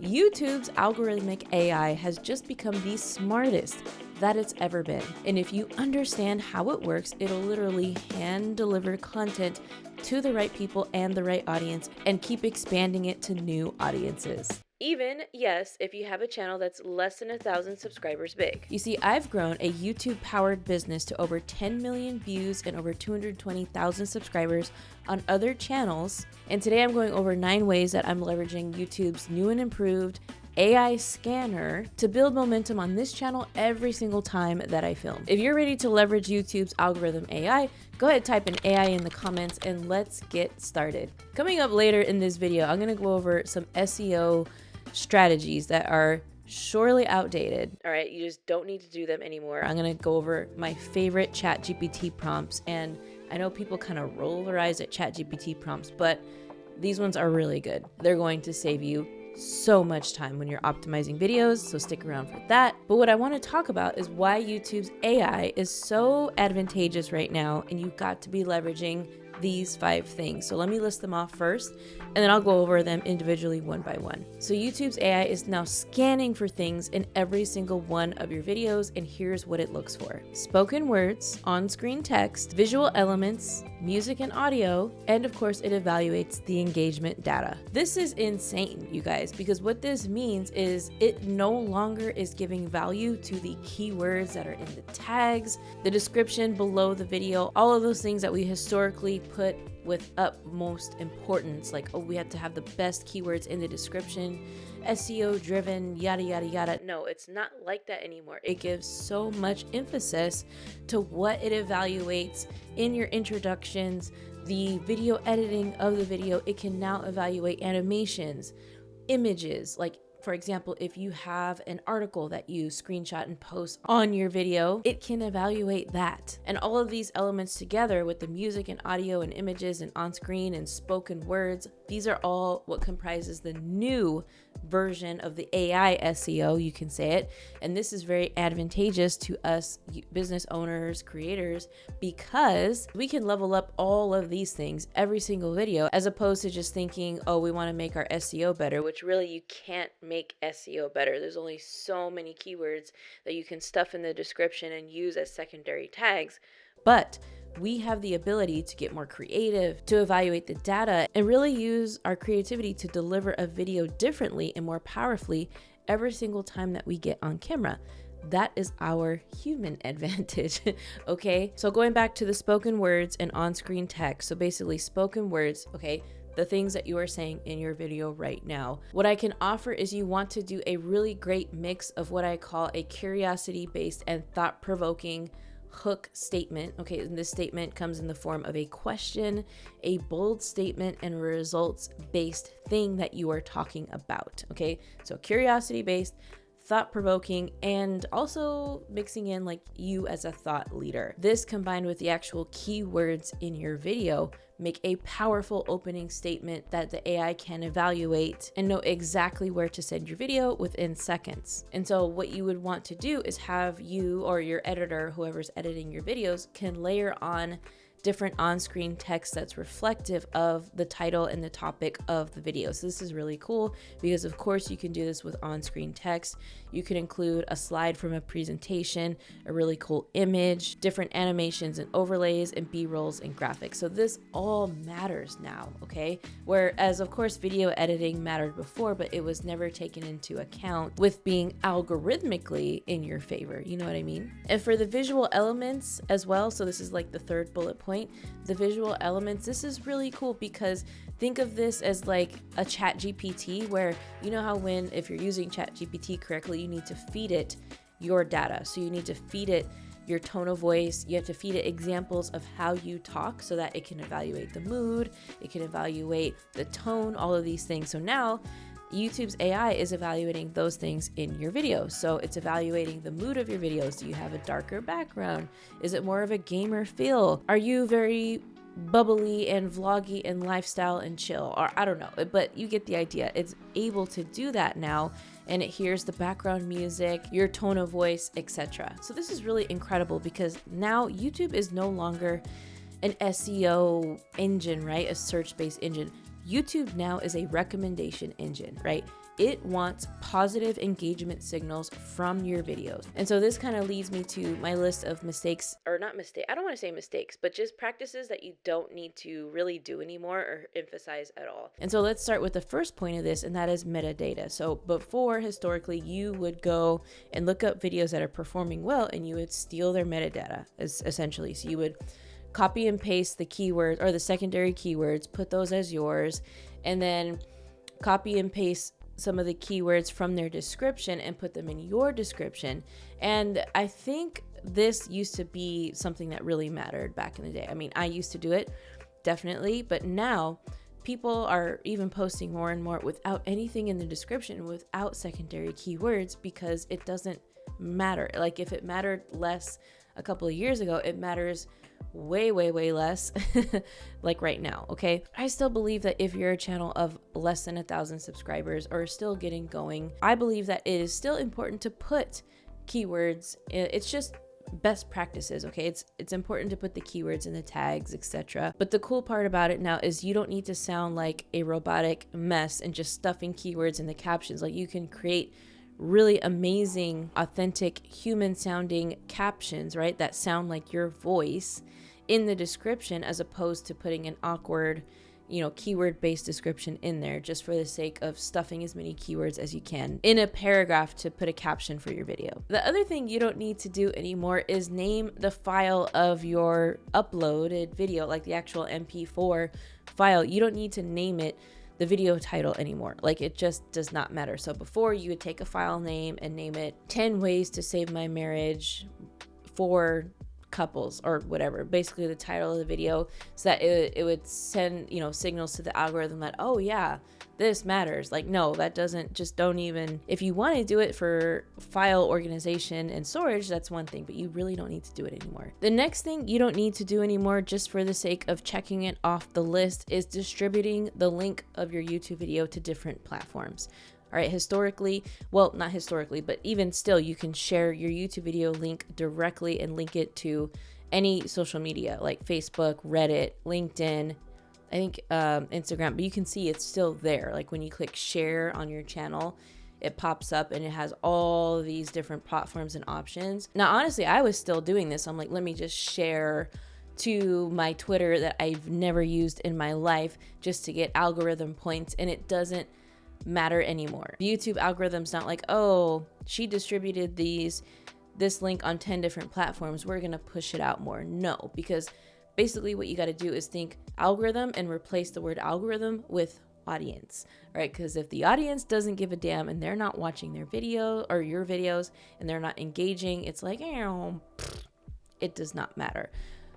YouTube's algorithmic AI has just become the smartest that it's ever been. And if you understand how it works, it'll literally hand deliver content to the right people and the right audience and keep expanding it to new audiences. Even, yes, if you have a channel that's less than 1,000 subscribers big. You see, I've grown a YouTube-powered business to over 10 million views and over 220,000 subscribers on other channels. And today I'm going over 9 ways that I'm leveraging YouTube's new and improved AI scanner to build momentum on this channel every single time that I film. If you're ready to leverage YouTube's algorithm AI, go ahead, type in AI in the comments and let's get started. Coming up later in this video, I'm gonna go over some SEO strategies that are surely outdated. All right, you just don't need to do them anymore. I'm gonna go over my favorite ChatGPT prompts, and I know people kind of roll their eyes at ChatGPT prompts, but these ones are really good. They're going to save you so much time when you're optimizing videos, so stick around for that. But what I want to talk about is why YouTube's AI is so advantageous right now, and you've got to be leveraging these 5 things. So let me list them off first, and then I'll go over them individually one by one. So YouTube's AI is now scanning for things in every single one of your videos, and here's what it looks for: spoken words, on-screen text, visual elements, music and audio, and of course it evaluates the engagement data. This is insane, you guys, because what this means is it no longer is giving value to the keywords that are in the tags, the description below the video, all of those things that we historically put with utmost importance, like, oh, we have to have the best keywords in the description, SEO driven, yada yada yada. No, it's not like that anymore. It gives so much emphasis to what it evaluates in your introductions, the video editing of the video. It can now evaluate animations, images, like, for example, if you have an article that you screenshot and post on your video, it can evaluate that. And all of these elements together with the music and audio and images and on-screen and spoken words, these are all what comprises the new version of the AI SEO, you can say it. And this is very advantageous to us business owners, creators, because we can level up all of these things every single video, as opposed to just thinking, oh, we want to make our SEO better, which really you can't make SEO better. There's only so many keywords that you can stuff in the description and use as secondary tags. But we have the ability to get more creative, to evaluate the data, and really use our creativity to deliver a video differently and more powerfully every single time that we get on camera. That is our human advantage, okay? So going back to the spoken words and on-screen text. So basically spoken words, okay? The things that you are saying in your video right now. What I can offer is you want to do a really great mix of what I call a curiosity-based and thought-provoking hook statement. Okay, and this statement comes in the form of a question, a bold statement, and a results-based thing that you are talking about. Okay, so curiosity-based, thought-provoking, and also mixing in like you as a thought leader. This combined with the actual keywords in your video make a powerful opening statement that the AI can evaluate and know exactly where to send your video within seconds. And so what you would want to do is have you or your editor, whoever's editing your videos, can layer on different on-screen text that's reflective of the title and the topic of the video. So this is really cool because of course you can do this with on-screen text. You can include a slide from a presentation, a really cool image, different animations and overlays, and B-rolls and graphics. So this all matters now, okay? Whereas of course video editing mattered before, but it was never taken into account with being algorithmically in your favor, you know what I mean? And for the visual elements as well, so this is like the third bullet point, the visual elements, this is really cool because think of this as like a ChatGPT, where you know how if you're using ChatGPT correctly, you need to feed it your data. So you need to feed it your tone of voice, you have to feed it examples of how you talk so that it can evaluate the mood, it can evaluate the tone, all of these things. So now YouTube's AI is evaluating those things in your videos. So it's evaluating the mood of your videos. Do you have a darker background? Is it more of a gamer feel? Are you very bubbly and vloggy and lifestyle and chill? Or I don't know, but you get the idea. It's able to do that now, and it hears the background music, your tone of voice, etc. So this is really incredible because now YouTube is no longer an SEO engine, right? A search-based engine. YouTube now is a recommendation engine, right? it wants positive engagement signals from your videos. And so this kind of leads me to my list of mistakes, or not mistake. I don't want to say mistakes, but just practices that you don't need to really do anymore or emphasize at all. And so let's start with the first point of this, and that is metadata. So before, historically, you would go and look up videos that are performing well, and you would steal their metadata, essentially. So you would copy and paste the keywords or the secondary keywords, put those as yours, and then copy and paste some of the keywords from their description and put them in your description. And I think this used to be something that really mattered back in the day. I mean, I used to do it, definitely, but now people are even posting more and more without anything in the description, without secondary keywords, because it doesn't matter. Like, if it mattered less a couple of years ago, it matters way less like right now. Okay, I still believe that if you're a channel of less than 1,000 subscribers or still getting going, I believe that it is still important to put keywords. It's just best practices. Okay, it's important to put the keywords in the tags, etc. But the cool part about it now is you don't need to sound like a robotic mess and just stuffing keywords in the captions. Like, you can create really amazing, authentic, human sounding captions, right, that sound like your voice in the description, as opposed to putting an awkward, keyword based description in there just for the sake of stuffing as many keywords as you can in a paragraph to put a caption for your video. The other thing you don't need to do anymore is name the file of your uploaded video, like the actual MP4 file. You don't need to name it the video title anymore. Like, it just does not matter. So before, you would take a file name and name it 10 ways to save my marriage for couples, or whatever, basically the title of the video, so that it would send signals to the algorithm that, oh yeah, this matters. Like, no, that doesn't. Just don't even. If you want to do it for file organization and storage, that's one thing, but you really don't need to do it anymore. The next thing you don't need to do anymore, just for the sake of checking it off the list, is distributing the link of your YouTube video to different platforms. All right, historically, well, not historically, but even still, you can share your YouTube video link directly and link it to any social media like Facebook, Reddit, LinkedIn, I think Instagram, but you can see it's still there. Like, when you click share on your channel, it pops up and it has all these different platforms and options. Now, honestly, I was still doing this. I'm like, let me just share to my Twitter that I've never used in my life just to get algorithm points, and it doesn't matter anymore. The YouTube algorithm's not like, oh, she distributed this link on 10 different platforms, we're gonna push it out more. No, because basically what you got to do is think algorithm and replace the word algorithm with audience, right? Because if the audience doesn't give a damn and they're not watching their video or your videos and they're not engaging, it's like, it does not matter.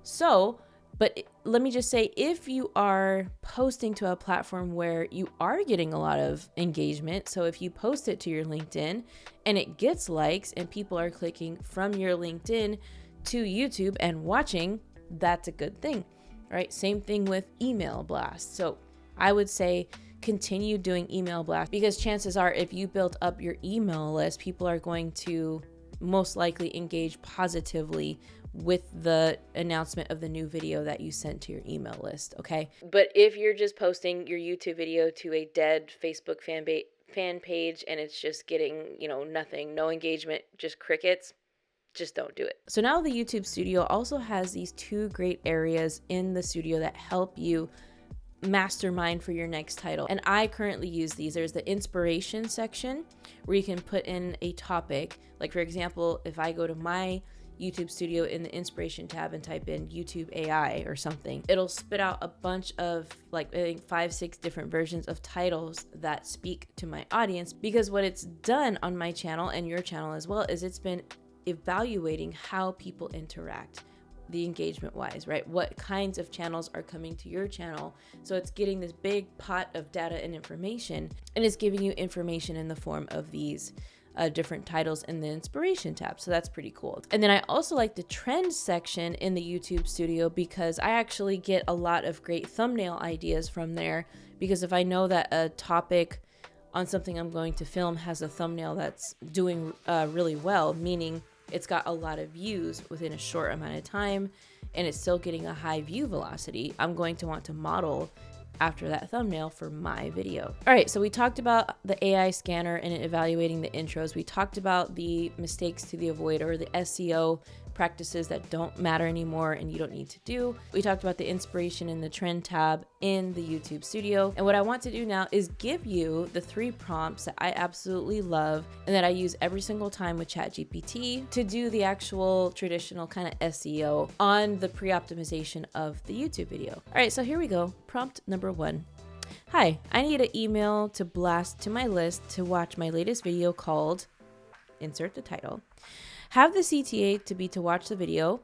So, but let me just say, if you are posting to a platform where you are getting a lot of engagement, so if you post it to your LinkedIn and it gets likes and people are clicking from your LinkedIn to YouTube and watching, that's a good thing, right? Same thing with email blasts. So I would say continue doing email blasts, because chances are if you build up your email list, people are going to most likely engage positively with the announcement of the new video that you sent to your email list, okay? But if you're just posting your YouTube video to a dead Facebook fan page and it's just getting, nothing, no engagement, just crickets, just don't do it. So now the YouTube Studio also has these two great areas in the studio that help you mastermind for your next title. And I currently use these. There's the inspiration section where you can put in a topic. Like, for example, if I go to my YouTube Studio in the inspiration tab and type in YouTube AI or something, it'll spit out a bunch of, like, I think 5-6 different versions of titles that speak to my audience. Because what it's done on my channel and your channel as well is it's been evaluating how people interact, the engagement wise, right? What kinds of channels are coming to your channel. So it's getting this big pot of data and information, and it's giving you information in the form of these different titles in the inspiration tab. So that's pretty cool. And then I also like the trends section in the YouTube Studio, because I actually get a lot of great thumbnail ideas from there. Because if I know that a topic on something I'm going to film has a thumbnail that's doing really well, meaning it's got a lot of views within a short amount of time and it's still getting a high view velocity, I'm going to want to model after that thumbnail for my video. All right, so we talked about the AI scanner and evaluating the intros. We talked about the mistakes to avoid, or the SEO practices that don't matter anymore and you don't need to do. We talked about the inspiration in the trend tab in the YouTube studio. And what I want to do now is give you the 3 prompts that I absolutely love and that I use every single time with ChatGPT to do the actual traditional kind of SEO on the pre-optimization of the YouTube video. All right, so here we go. Prompt number 1. Hi, I need an email to blast to my list to watch my latest video called, insert the title. Have the CTA to watch the video,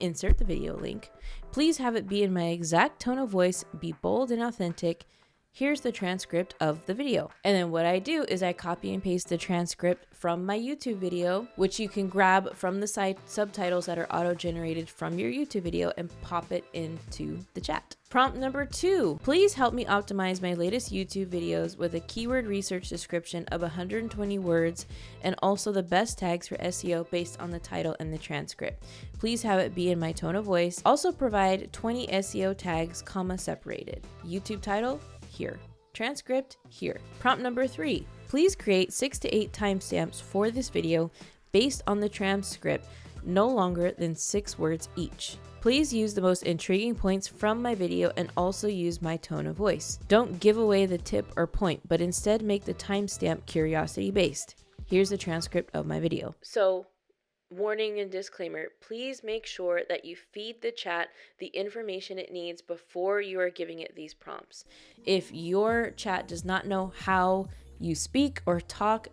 insert the video link. Please have it be in my exact tone of voice, be bold and authentic. Here's the transcript of the video. And then what I do is I copy and paste the transcript from my YouTube video, which you can grab from the subtitles that are auto-generated from your YouTube video and pop it into the chat. Prompt number 2, please help me optimize my latest YouTube videos with a keyword research description of 120 words and also the best tags for SEO based on the title and the transcript. Please have it be in my tone of voice. Also provide 20 SEO tags, separated. YouTube title, here. Transcript, here. Prompt number 3, please create 6 to 8 timestamps for this video based on the transcript, no longer than 6 words each. Please use the most intriguing points from my video and also use my tone of voice. Don't give away the tip or point, but instead make the timestamp curiosity based. Here's the transcript of my video. So, warning and disclaimer, please make sure that you feed the chat the information it needs before you are giving it these prompts. If your chat does not know how you speak or talk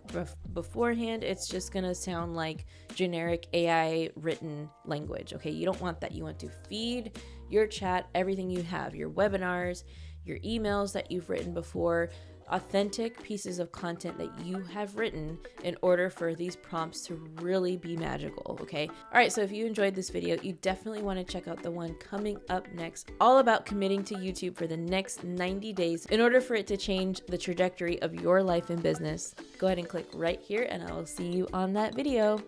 beforehand, it's just gonna sound like generic AI written language. Okay, you don't want that. You want to feed your chat everything you have, your webinars, your emails that you've written before, authentic pieces of content that you have written in order for these prompts to really be magical. Okay, all right, so if you enjoyed this video, you definitely want to check out the one coming up next, all about committing to YouTube for the next 90 days in order for it to change the trajectory of your life and business. Go ahead and click right here and I will see you on that video.